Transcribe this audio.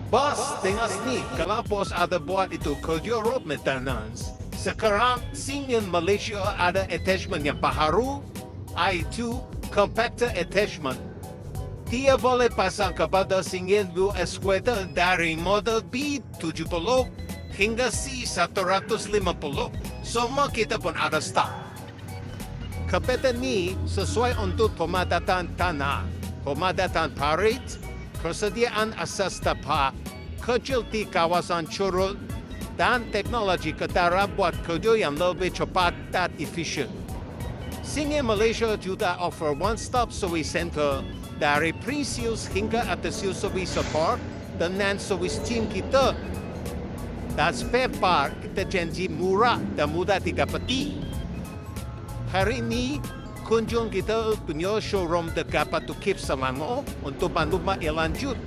Bos, tengah ni, kalau bos ada buat itu kerja road maintenance. Sekarang, XinYuan Malaysia ada attachment yang Baharu, itu compactor attachment. Dia boleh pasang kepada XinYuan Wheel Excavator dari model B70 hingga C150. Semua kita pun ada stock. Kereta ni sesuai untuk pemadatan tanah, pemadatan parit, persediaan asas tapak, kerja di kawasan curut, dan teknologi ketara buat kerja yang lebih cepat dan efisien. XinYuan Malaysia juga offer one-stop service center dari pre-sales hingga after-sales service support dengan service team kita. Dan spare part kita janji murah dan mudah didapati. Hari ini, kunjung kita punya showroom dekat Batu Selangor untuk maklumat yang lanjut.